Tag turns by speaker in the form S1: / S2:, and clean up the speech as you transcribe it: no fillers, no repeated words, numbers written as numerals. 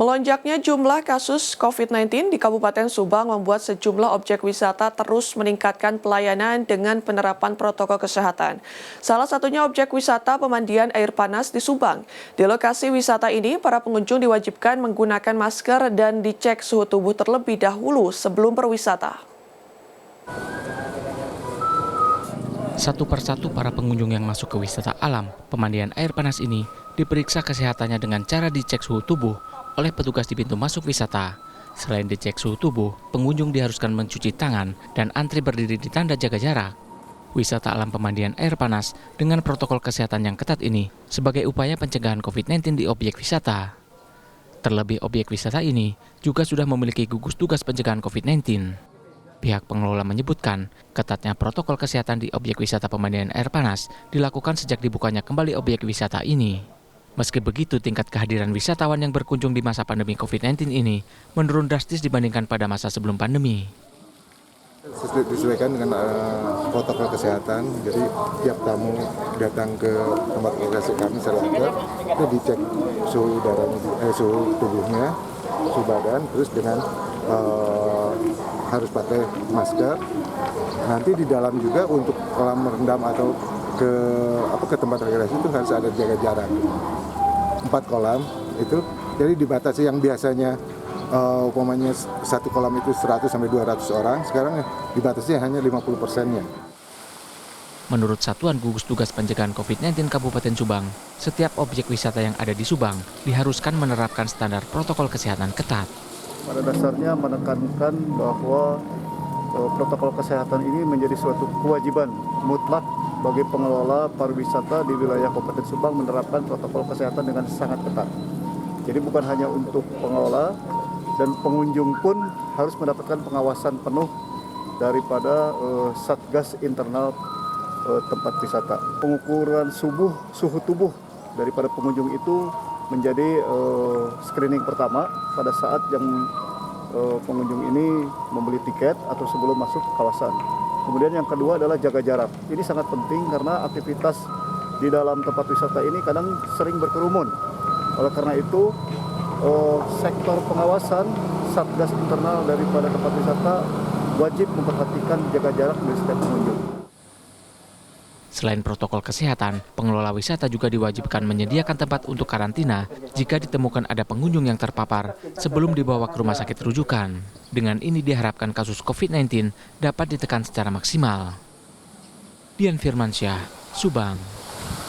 S1: Melonjaknya jumlah kasus COVID-19 di Kabupaten Subang membuat sejumlah objek wisata terus meningkatkan pelayanan dengan penerapan protokol kesehatan. Salah satunya objek wisata pemandian air panas di Subang. Di lokasi wisata ini, para pengunjung diwajibkan menggunakan masker dan dicek suhu tubuh terlebih dahulu sebelum berwisata.
S2: Satu persatu para pengunjung yang masuk ke wisata alam pemandian air panas ini diperiksa kesehatannya dengan cara dicek suhu tubuh oleh petugas di pintu masuk wisata. Selain dicek suhu tubuh, pengunjung diharuskan mencuci tangan dan antri berdiri di tanda jaga jarak. Wisata alam pemandian air panas dengan protokol kesehatan yang ketat ini sebagai upaya pencegahan COVID-19 di objek wisata. Terlebih objek wisata ini juga sudah memiliki gugus tugas pencegahan COVID-19. Pihak pengelola menyebutkan, ketatnya protokol kesehatan di objek wisata pemandian air panas dilakukan sejak dibukanya kembali objek wisata ini. Meski begitu, tingkat kehadiran wisatawan yang berkunjung di masa pandemi COVID-19 ini menurun drastis dibandingkan pada masa sebelum pandemi.
S3: Disesuaikan dengan protokol kesehatan, jadi tiap tamu datang ke tempat lokasi kami selangkah, itu dicek suhu udaranya, suhu tubuhnya, suhu badan, terus dengan harus pakai masker. Nanti di dalam juga untuk kolam rendam atau ke tempat rekreasi itu harus ada jaga jarak. 4 kolam itu, jadi dibatasi yang biasanya umpamanya satu kolam itu 100 sampai 200 orang, sekarang dibatasi hanya 50%-nya.
S2: Menurut Satuan Gugus Tugas Pencegahan COVID-19 Kabupaten Subang, setiap objek wisata yang ada di Subang diharuskan menerapkan standar protokol kesehatan ketat.
S4: Pada dasarnya menekankan bahwa protokol kesehatan ini menjadi suatu kewajiban mutlak bagi pengelola pariwisata di wilayah Kabupaten Subang menerapkan protokol kesehatan dengan sangat ketat. Jadi bukan hanya untuk pengelola, dan pengunjung pun harus mendapatkan pengawasan penuh daripada Satgas internal tempat wisata. Pengukuran suhu tubuh daripada pengunjung itu menjadi screening pertama pada saat yang pengunjung ini membeli tiket atau sebelum masuk ke kawasan. Kemudian yang kedua adalah jaga jarak. Ini sangat penting karena aktivitas di dalam tempat wisata ini kadang sering berkerumun. Oleh karena itu, sektor pengawasan Satgas internal daripada tempat wisata wajib memperhatikan jaga jarak dari setiap pengunjung.
S2: Selain protokol kesehatan, pengelola wisata juga diwajibkan menyediakan tempat untuk karantina jika ditemukan ada pengunjung yang terpapar sebelum dibawa ke rumah sakit rujukan. Dengan ini diharapkan kasus COVID-19 dapat ditekan secara maksimal. Dian Firmansyah, Subang.